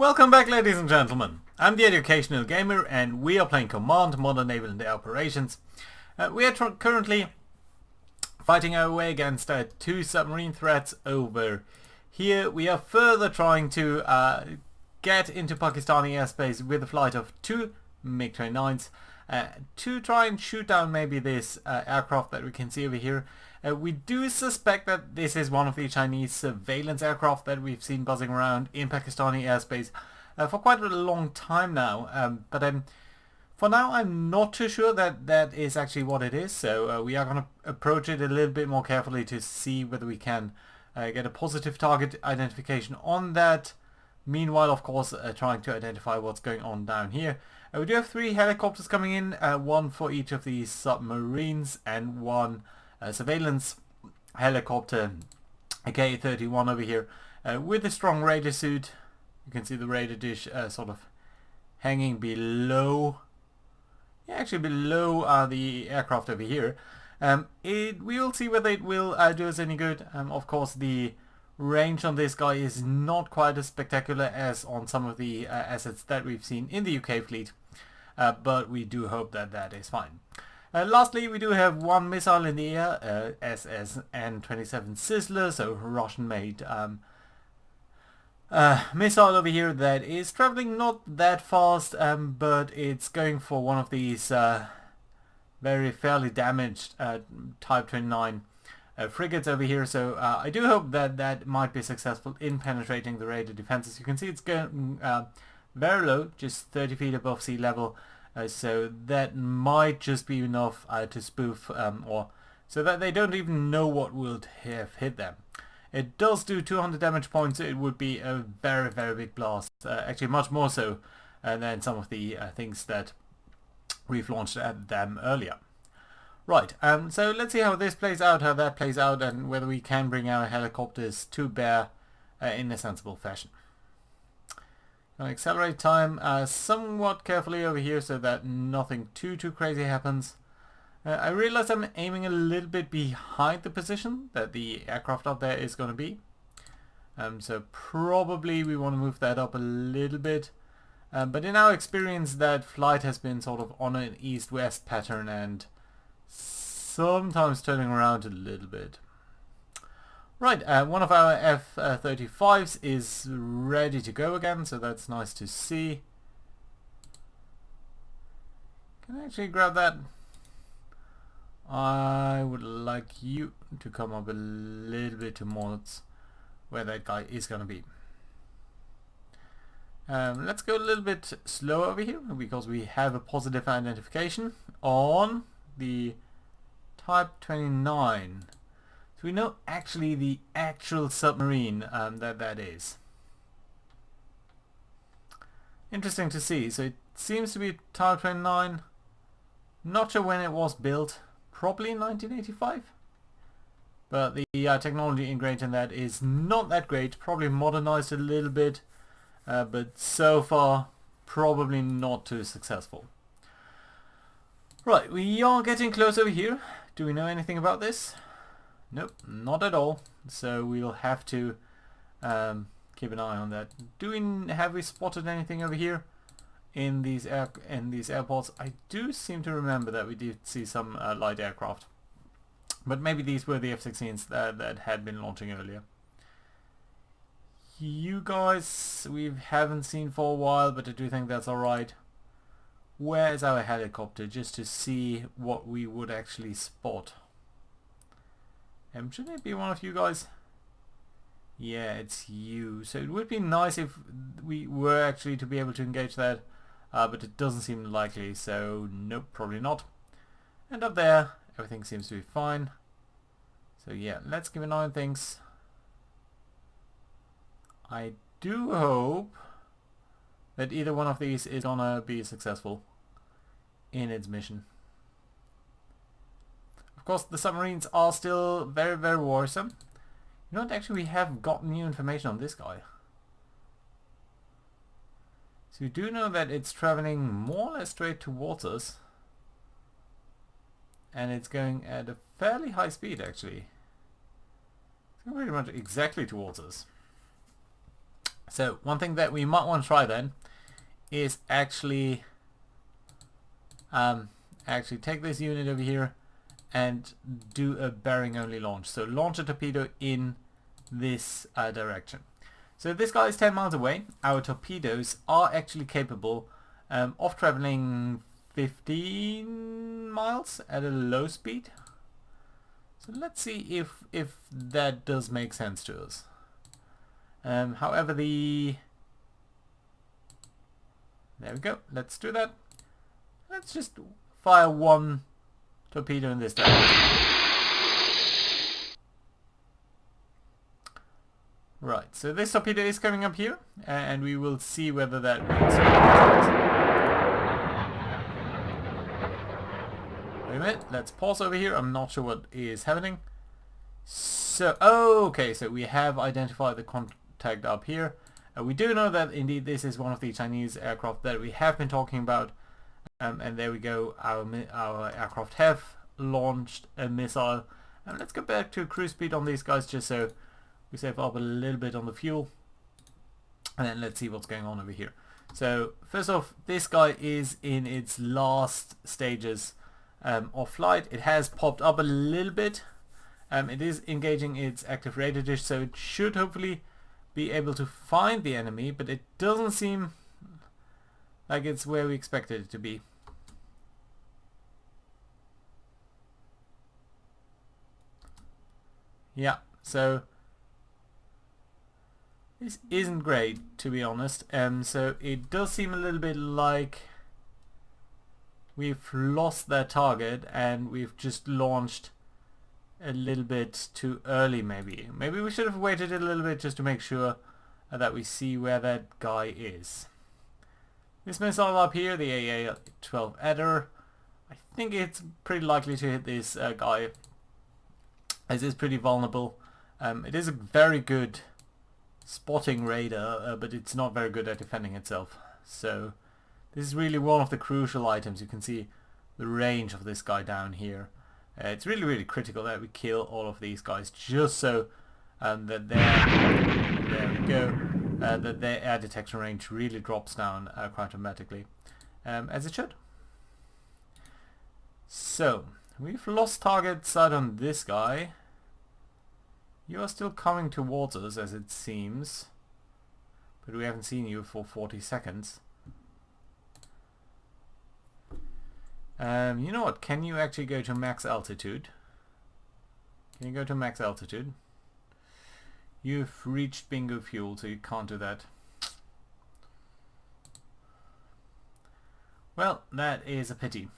Welcome back, ladies and gentlemen. I'm the Educational Gamer and we are playing Command Modern Naval Operations. We are currently fighting our way against two submarine threats over here. We are further trying to get into Pakistani airspace with a flight of two MiG-29s to try and shoot down maybe this aircraft that we can see over here. We do suspect that this is one of the Chinese surveillance aircraft that we've seen buzzing around in Pakistani airspace for quite a long time now. But for now I'm not too sure that that is actually what it is, so we are going to approach it a little bit more carefully to see whether we can get a positive target identification on that. Meanwhile, of course, trying to identify what's going on down here. We do have three helicopters coming in, one for each of these submarines and one surveillance helicopter, a K-31 over here, with a strong radar suit. You can see the radar dish sort of hanging below, actually below the aircraft over here. We will see whether it will do us any good. Of course, the range on this guy is not quite as spectacular as on some of the assets that we've seen in the UK fleet, but we do hope that that is fine. Lastly, we do have one missile in the air, SSN-27 Sizzler, so Russian-made missile over here that is traveling not that fast, but it's going for one of these very fairly damaged Type 29 frigates over here. So I do hope that that might be successful in penetrating the radar defenses. You can see it's going very low, just 30 feet above sea level. So that might just be enough to spoof, or so that they don't even know what will have hit them. It does do 200 damage points. It would be a very, very big blast. Actually, much more so than some of the things that we've launched at them earlier. Right, so let's see how this plays out, how that plays out, and whether we can bring our helicopters to bear in a sensible fashion. Accelerate time somewhat carefully over here so that nothing too crazy happens. I realize I'm aiming a little bit behind the position that the aircraft up there is going to be. So probably we want to move that up a little bit. But in our experience, that flight has been sort of on an east-west pattern and sometimes turning around a little bit. Right, one of our F-35s is ready to go again, so that's nice to see. Can I actually grab that? I would like you to come up a little bit towards where that guy is going to be. Let's go a little bit slower over here because we have a positive identification on the Type 29. So we know actually the actual submarine that is. Interesting to see. So it seems to be Type 29. Not sure when it was built. Probably in 1985. But the technology ingrained in that is not that great. Probably modernized a little bit. But so far probably not too successful. Right, we are getting close over here. Do we know anything about this? Nope, not at all. So we'll have to keep an eye on that. Have we spotted anything over here in these airports? I do seem to remember that we did see some light aircraft, but maybe these were the F-16s that had been launching earlier. You guys we haven't seen for a while, but I do think that's all right. Where is our helicopter, just to see what we would actually spot? Shouldn't it be one of you guys? Yeah, it's you. So it would be nice if we were actually to be able to engage that, but it doesn't seem likely, so nope, probably not. And up there, everything seems to be fine. So yeah, let's keep an eye on things. I do hope that either one of these is gonna be successful in its mission. Of course, the submarines are still very, very worrisome. You know what, actually we have got new information on this guy. So we do know that it's traveling more or less straight towards us. And it's going at a fairly high speed, actually. It's going pretty much exactly towards us. So one thing that we might want to try then is actually take this unit over here and do a bearing only launch. So launch a torpedo in this direction. So this guy is 10 miles away. Our torpedoes are actually capable of traveling 15 miles at a low speed. So let's see if that does make sense to us. However, there we go. Let's do that. Let's just fire one torpedo in this direction. Right, so this torpedo is coming up here, and we will see whether that works. Wait a minute, let's pause over here. I'm not sure what is happening. So, okay, so we have identified the contact up here. We do know that indeed this is one of the Chinese aircraft that we have been talking about. And there we go, our aircraft have launched a missile. Let's go back to cruise speed on these guys just so we save up a little bit on the fuel. And then let's see what's going on over here. So first off, this guy is in its last stages of flight. It has popped up a little bit. It is engaging its active radar dish, so it should hopefully be able to find the enemy, but it doesn't seem like it's where we expected it to be. Yeah, so this isn't great, to be honest. So it does seem a little bit like we've lost that target and we've just launched a little bit too early, maybe. Maybe we should have waited a little bit just to make sure that we see where that guy is. This missile up here, the AA-12 Adder, I think it's pretty likely to hit this guy, as it's pretty vulnerable. It is a very good spotting radar, but it's not very good at defending itself. So this is really one of the crucial items. You can see the range of this guy down here. It's really, really critical that we kill all of these guys, just so that there we go, that their air detection range really drops down quite dramatically, as it should. So we've lost target sight on this guy. You are still coming towards us, as it seems, but we haven't seen you for 40 seconds. You know what, can you actually go to max altitude? Can you go to max altitude? You've reached bingo fuel, so you can't do that. Well, that is a pity.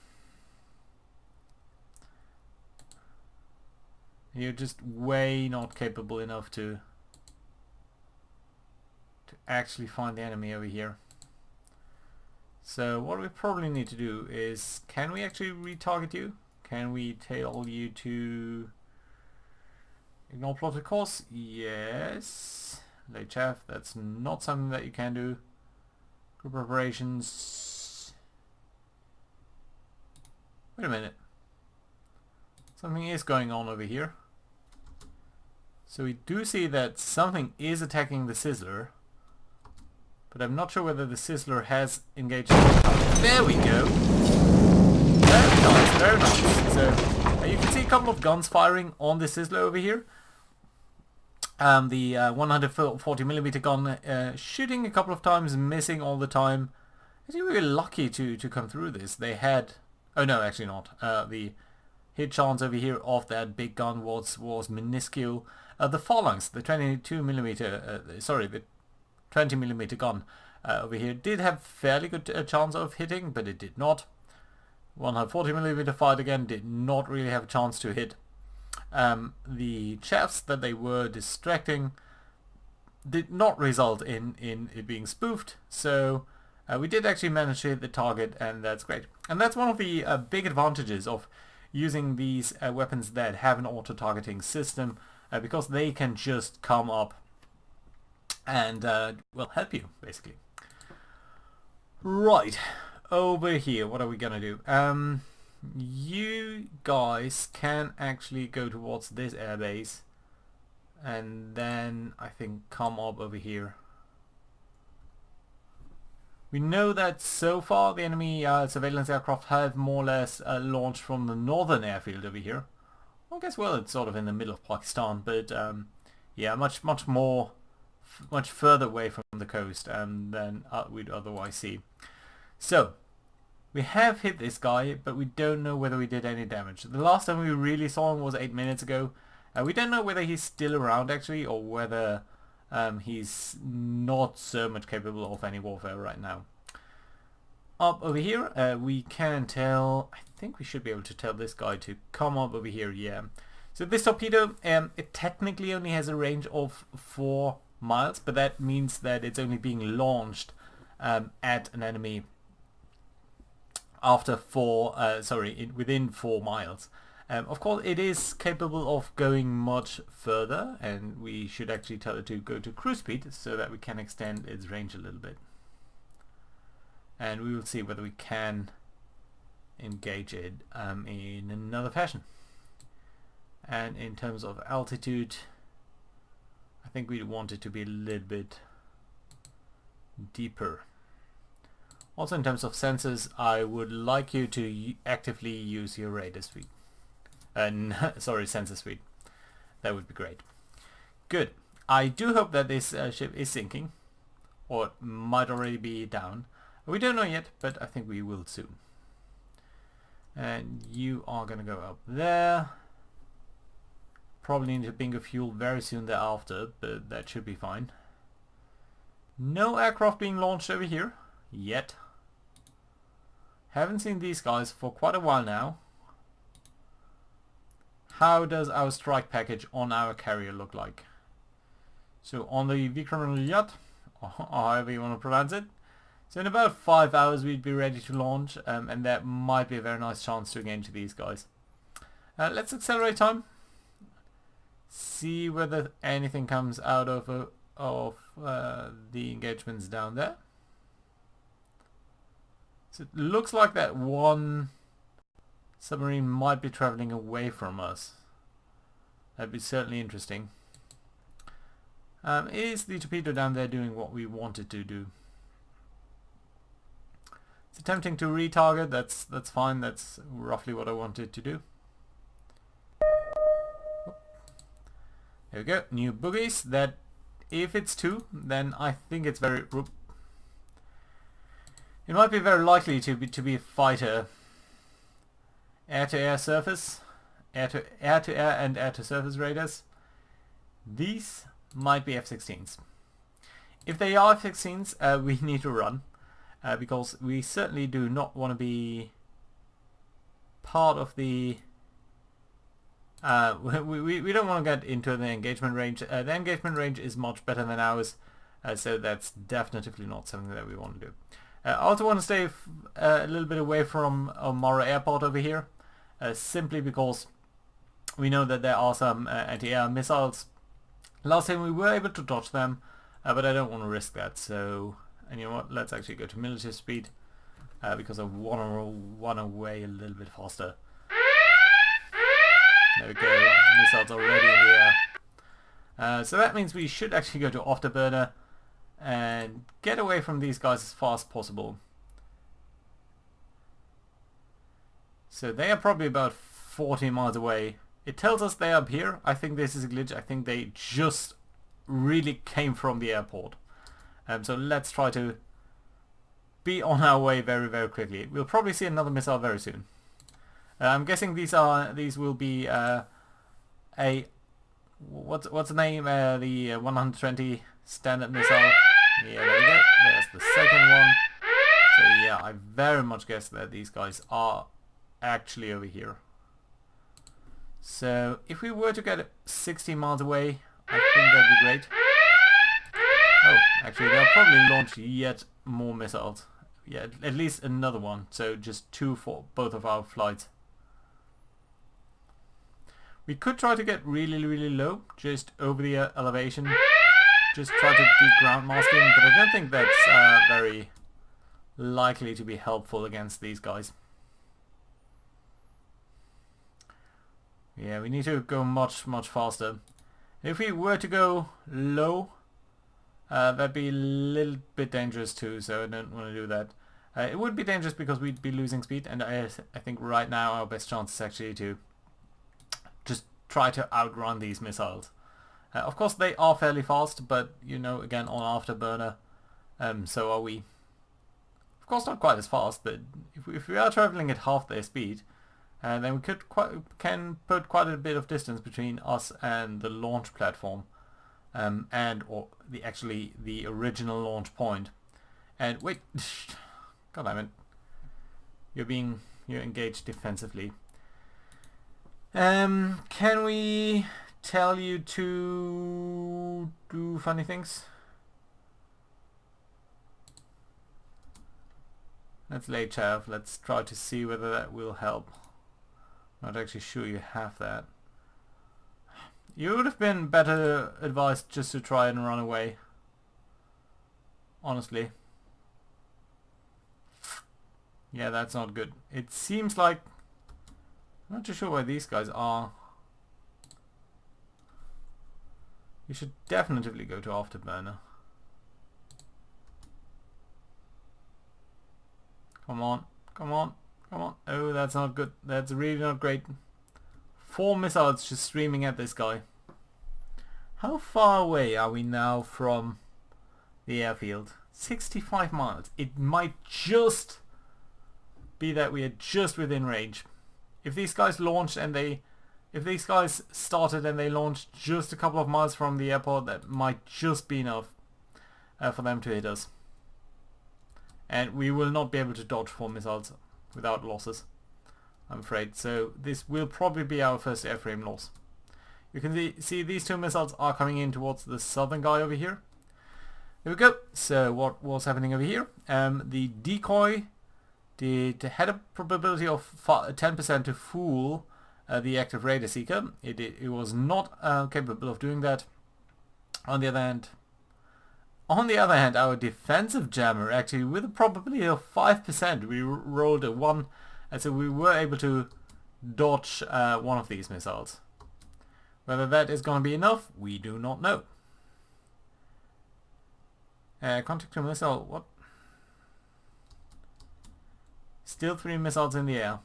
You're just way not capable enough to actually find the enemy over here. So what we probably need to do is, can we actually retarget you? Can we tail you to ignore plotted course? Yes. Late chaff, that's not something that you can do. Group operations. Wait a minute. Something is going on over here. So we do see that something is attacking the Sizzler, but I'm not sure whether the Sizzler has engaged. There we go. Very nice, very nice. So you can see a couple of guns firing on the Sizzler over here. The 140mm gun shooting a couple of times, missing all the time. Actually, we were lucky to come through this. They had, oh no, actually not. The hit chance over here of that big gun was minuscule. The phalanx, the the 20mm gun over here did have fairly good chance of hitting, but it did not. 140mm fight again did not really have a chance to hit. The chaffs that they were distracting did not result in it being spoofed, so we did actually manage to hit the target, and that's great. And that's one of the big advantages of using these weapons that have an auto-targeting system, because they can just come up and well, help you, basically. Right, over here, what are we gonna do? You guys can actually go towards this airbase and then I think come up over here. We know that so far the enemy surveillance aircraft have more or less launched from the northern airfield over here. I guess, well, it's sort of in the middle of Pakistan, but yeah, much further away from the coast than we'd otherwise see. So, we have hit this guy, but we don't know whether we did any damage. The last time we really saw him was 8 minutes ago. We don't know whether he's still around actually, or whether he's not so much capable of any warfare right now. Up over here, we can tell, I think we should be able to tell this guy to come up over here, yeah. So this torpedo, it technically only has a range of 4 miles, but that means that it's only being launched at an enemy after within 4 miles. Of course, it is capable of going much further, and we should actually tell it to go to cruise speed so that we can extend its range a little bit. And we will see whether we can engage it in another fashion. And in terms of altitude, I think we want it to be a little bit deeper. Also, in terms of sensors, I would like you to actively use your radar speed. Sorry, sensor speed. That would be great. Good. I do hope that this ship is sinking, or it might already be down. We don't know yet, but I think we will soon. And you are going to go up there. Probably need to bingo fuel very soon thereafter, but that should be fine. No aircraft being launched over here yet. Haven't seen these guys for quite a while now. How does our strike package on our carrier look like? So on the Vikram yacht, or however you want to pronounce it, so in about 5 hours we'd be ready to launch, and that might be a very nice chance to engage these guys. Let's accelerate time. See whether anything comes out of the engagements down there. So it looks like that one submarine might be traveling away from us. That'd be certainly interesting. Is the torpedo down there doing what we want it to do? It's attempting to retarget. That's fine. That's roughly what I wanted to do. There we go. New boogies. That, if it's 2, then I think it's very. It might be very likely to be a fighter. Air-to-air surface, air-to-air and air-to-surface radars. These might be F-16s. If they are F-16s, we need to run, because we certainly do not want to be part of the... we don't want to get into the engagement range. The engagement range is much better than ours, so that's definitely not something that we want to do. I also want to stay a little bit away from Mara Airport over here, simply because we know that there are some anti-air missiles. Last time we were able to dodge them, but I don't want to risk that. So, and you know what? Let's actually go to military speed, because I want to run away a little bit faster. There we go. Missiles already in the air. So that means we should actually go to afterburner and get away from these guys as fast as possible. So they are probably about 40 miles away. It tells us they are up here. I think this is a glitch. I think they just really came from the airport. So let's try to be on our way very, very quickly. We'll probably see another missile very soon. I'm guessing these will be what's the name? The 120 standard missile. Yeah, there we go. There's the second one. So yeah, I very much guess that these guys are actually over here. So if we were to get 60 miles away, I think that'd be great. Oh, actually they'll probably launch yet more missiles. Yeah, at least another one. So just 2 for both of our flights. We could try to get really, really low, just over the elevation. Just try to beat ground masking, but I don't think that's very likely to be helpful against these guys. Yeah, we need to go much, much faster. If we were to go low, That'd be a little bit dangerous too, so I don't want to do that. It would be dangerous because we'd be losing speed, and I think right now our best chance is actually to just try to outrun these missiles. Of course they are fairly fast, but you know, again, on afterburner, so are we. Of course not quite as fast, but if we are traveling at half their speed, then we can put quite a bit of distance between us and the launch platform, or the original launch point. And wait, God damn it, you're engaged defensively. Can we tell you to do funny things? Let's lay chaff. Let's try to see whether that will help. Not actually sure you have that. You would have been better advised just to try and run away. Honestly. Yeah, that's not good. It seems like... I'm not too sure where these guys are. You should definitely go to afterburner. Come on, come on, come on. Oh, that's not good. That's really not great. 4 missiles just streaming at this guy. How far away are we now from the airfield? 65 miles. It might just be that we are just within range. If these guys launched and if these guys started and they launched just a couple of miles from the airport, that might just be enough for them to hit us. And we will not be able to dodge 4 missiles without losses, I'm afraid. So this will probably be our first airframe loss. You can see these 2 missiles are coming in towards the southern guy over here. There we go. So what was happening over here? The decoy had a probability of 10% to fool the active radar seeker. It was not capable of doing that. On the other hand, our defensive jammer, actually with a probability of 5%, we rolled a 1, and so we were able to dodge one of these missiles. Whether that is going to be enough, we do not know. Contact to missile, what? Still 3 missiles in the air.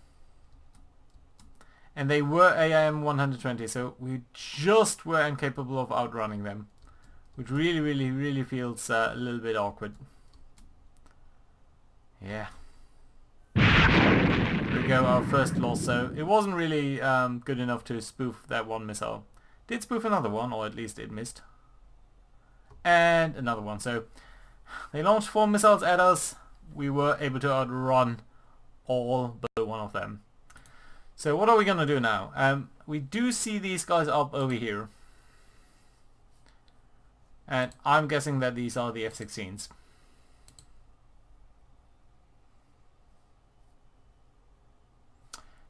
And they were AIM 120, so we just were incapable of outrunning them. Which really feels a little bit awkward. Yeah. There we go, our first loss. So it wasn't really good enough to spoof that 1 missile. Did spoof another one, or at least it missed. And another one. So they launched 4 missiles at us. We were able to outrun all but one of them. So what are we going to do now? We do see these guys up over here. And I'm guessing that these are the F-16s.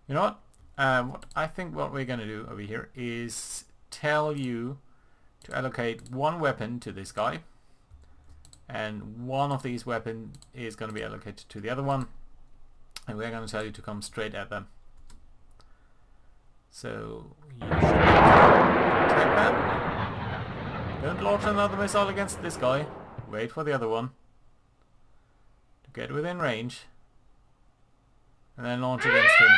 You know what? I think what we're going to do over here is tell you to allocate 1 weapon to this guy. And one of these weapons is going to be allocated to the other one. And we're going to tell you to come straight at them. So you should take that. Don't launch another missile against this guy. Wait for the other one to get within range. And then launch against him.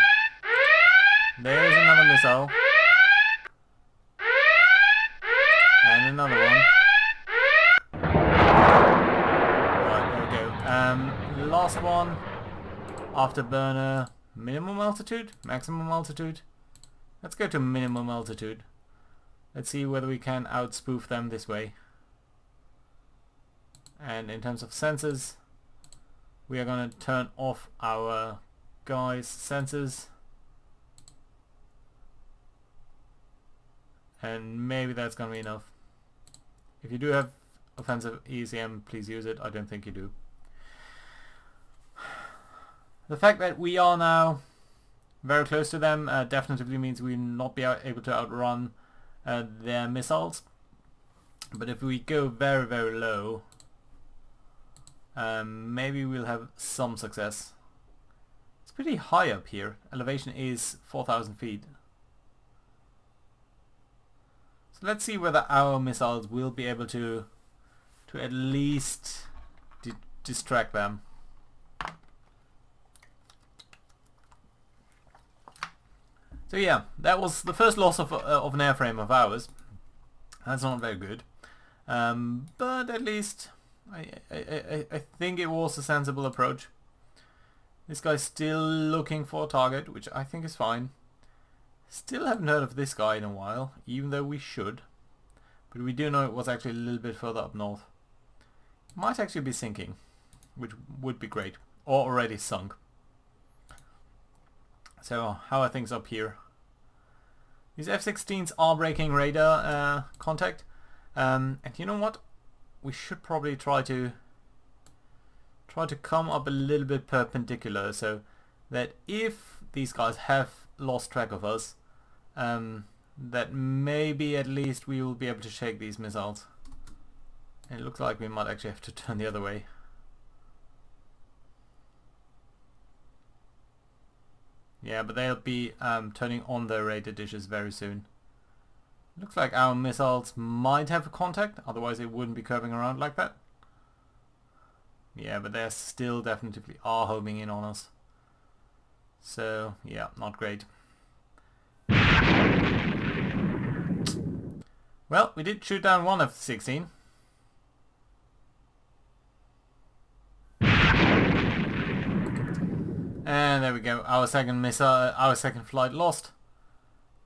There's another missile. And another one. Right, there we go. Last one. Afterburner. Minimum altitude? Maximum altitude? Let's go to minimum altitude. Let's see whether we can outspoof them this way. And in terms of sensors, we are going to turn off our guys' sensors. And maybe that's going to be enough. If you do have offensive ECM, please use it. I don't think you do. The fact that we are now very close to them definitely means we will not be able to outrun their missiles. But if we go very low, maybe we'll have some success. It's pretty high up here. Elevation is 4,000 feet. So let's see whether our missiles will be able to to at least distract them. So yeah, that was the first loss of an airframe of ours. That's not very good, but at least I think it was a sensible approach. This guy's still looking for a target, which I think is fine. Still haven't heard of this guy in a while, even though we should. But we do know it was actually a little bit further up north. Might actually be sinking, which would be great. Or already sunk. So how are things up here? These F-16s are breaking radar contact. And you know what? We should probably try to come up a little bit perpendicular, so that if these guys have lost track of us, that maybe at least we will be able to shake these missiles. And it looks like we might actually have to turn the other way. Yeah, but they'll be turning on their radar dishes very soon. Looks like our missiles might have a contact, otherwise they wouldn't be curving around like that. Yeah, but they still definitely are homing in on us. So, yeah, not great. Well, we did shoot down one F-16. And there we go, our second missile, our second flight lost.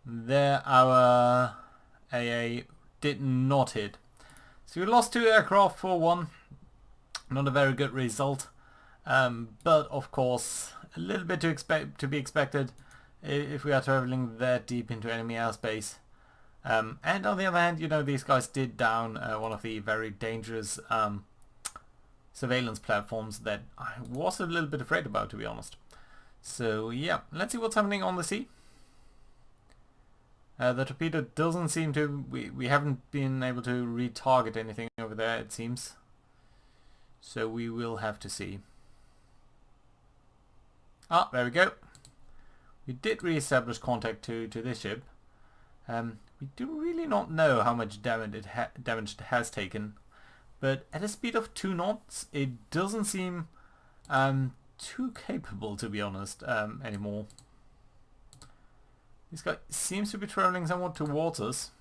There our AA did not hit. So we lost 2 aircraft for 1. Not a very good result. But of course, a little bit to be expected if we are traveling that deep into enemy airspace. And on the other hand, you know, these guys did down one of the very dangerous surveillance platforms that I was a little bit afraid about, to be honest. So yeah, let's see what's happening on the sea. The torpedo doesn't seem to... We haven't been able to retarget anything over there, it seems. So we will have to see. Ah, there we go. We did re-establish contact to this ship. We do really not know how much damage it has taken. But at a speed of 2 knots, it doesn't seem too capable, to be honest, anymore. This guy seems to be traveling somewhat towards us.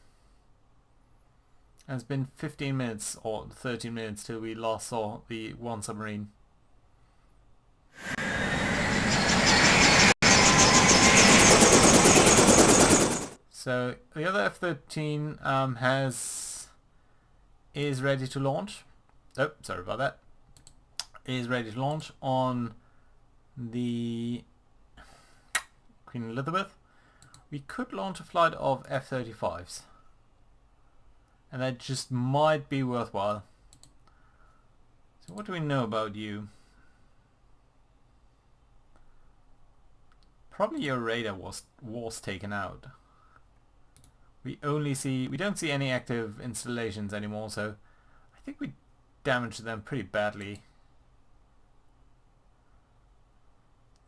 And it's been 15 minutes or 13 minutes till we last saw the one submarine. So the other F-13 is ready to launch. Oh, sorry about that. Is ready to launch on the Queen Elizabeth. We could launch a flight of F-35s. And that just might be worthwhile. So what do we know about you? Probably your radar was taken out. We don't see any active installations anymore, so I think we damaged them pretty badly.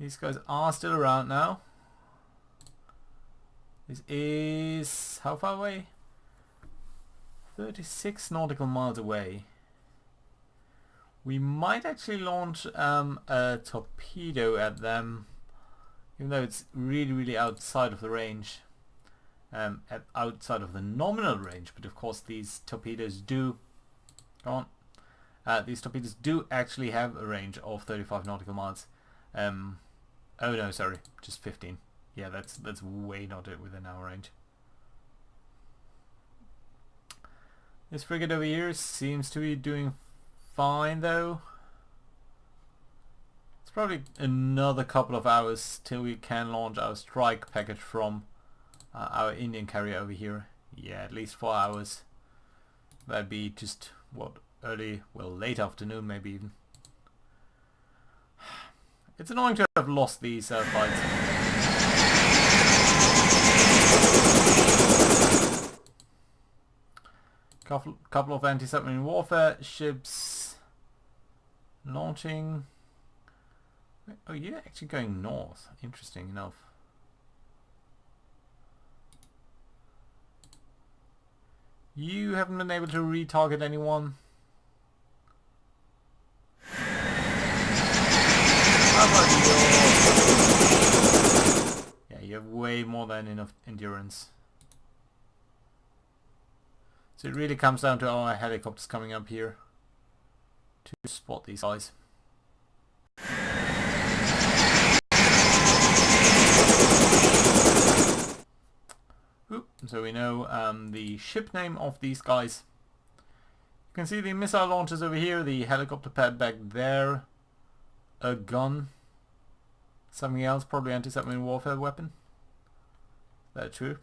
These guys are still around now. This is how far away? 36 nautical miles away. We might actually launch a torpedo at them, even though it's really outside of the range, outside of the nominal range. But of course, these torpedoes do. Come on, these torpedoes do actually have a range of 35 nautical miles. Oh no, sorry, just 15. Yeah, that's way not within our range. This frigate over here seems to be doing fine though. It's probably another couple of hours till we can launch our strike package from our Indian carrier over here. Yeah, at least 4 hours. That'd be just, what, late afternoon maybe even. It's annoying to have lost these flights. Couple of anti-submarine warfare ships launching. Oh, you're actually going north. Interesting enough. You haven't been able to retarget anyone. about yours? Yeah, you have way more than enough endurance. So it really comes down to our helicopters coming up here to spot these guys. Oop, so we know the ship name of these guys. You can see the missile launchers over here, the helicopter pad back there, a gun, something else, probably anti-submarine warfare weapon. Is that true?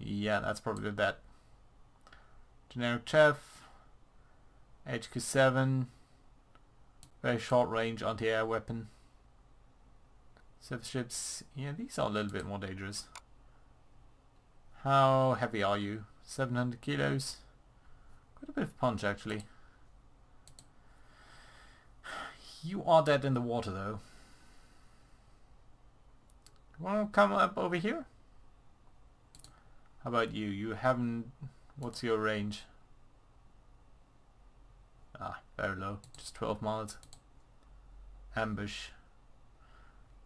Yeah, that's probably that. Generic Chef, HQ-7, very short range anti-air weapon. Surface ships, yeah, these are a little bit more dangerous. How heavy are you? 700 kilos. Quite a bit of punch actually. You are dead in the water though. Want to come up over here? How about you? You haven't... What's your range? Ah, very low. Just 12 miles. Ambush.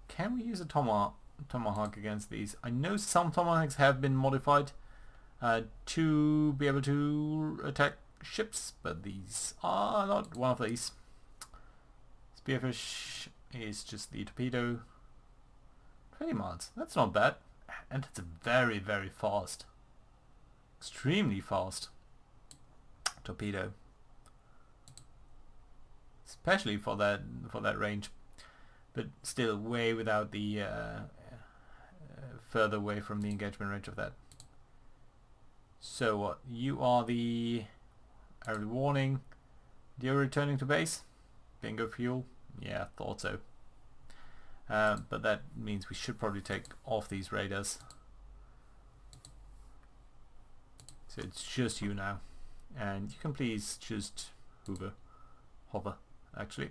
Can we use a tomahawk against these? I know some tomahawks have been modified to be able to attack ships, but these are not one of these. Spearfish is just the torpedo. 20 miles. That's not bad. And it's very, very fast. Extremely fast torpedo. Especially for that range. But still way without the further away from the engagement range of that. So what? You are the early warning. You're returning to base. Bingo fuel. Yeah, thought so. But that means we should probably take off these radars. So it's just you now. And you can please just hover actually.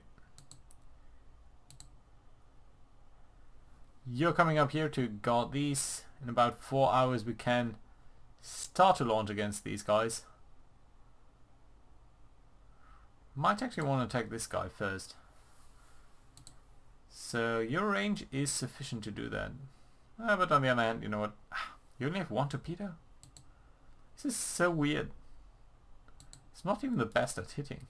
You're coming up here to guard these. In about 4 hours we can start to launch against these guys. Might actually want to attack this guy first. So your range is sufficient to do that. But on the other hand, you know what? You only have one torpedo? This is so weird. It's not even the best at hitting.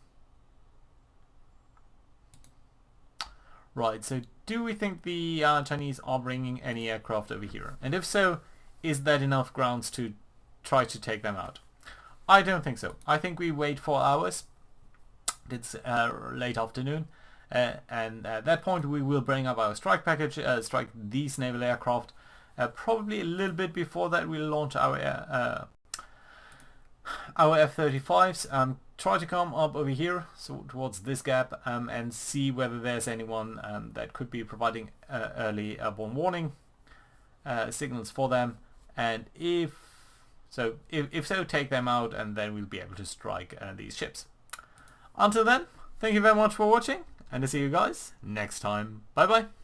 Right, so do we think the Chinese are bringing any aircraft over here? And if so, is that enough grounds to try to take them out? I don't think so. I think we wait 4 hours. It's late afternoon. And at that point we will bring up our strike package, strike these naval aircraft. Probably a little bit before that we'll launch our F-35s. Try to come up over here, so towards this gap, and see whether there's anyone that could be providing early airborne warning signals for them. And if so, take them out, and then we'll be able to strike these ships. Until then, thank you very much for watching, and I'll see you guys next time. Bye bye.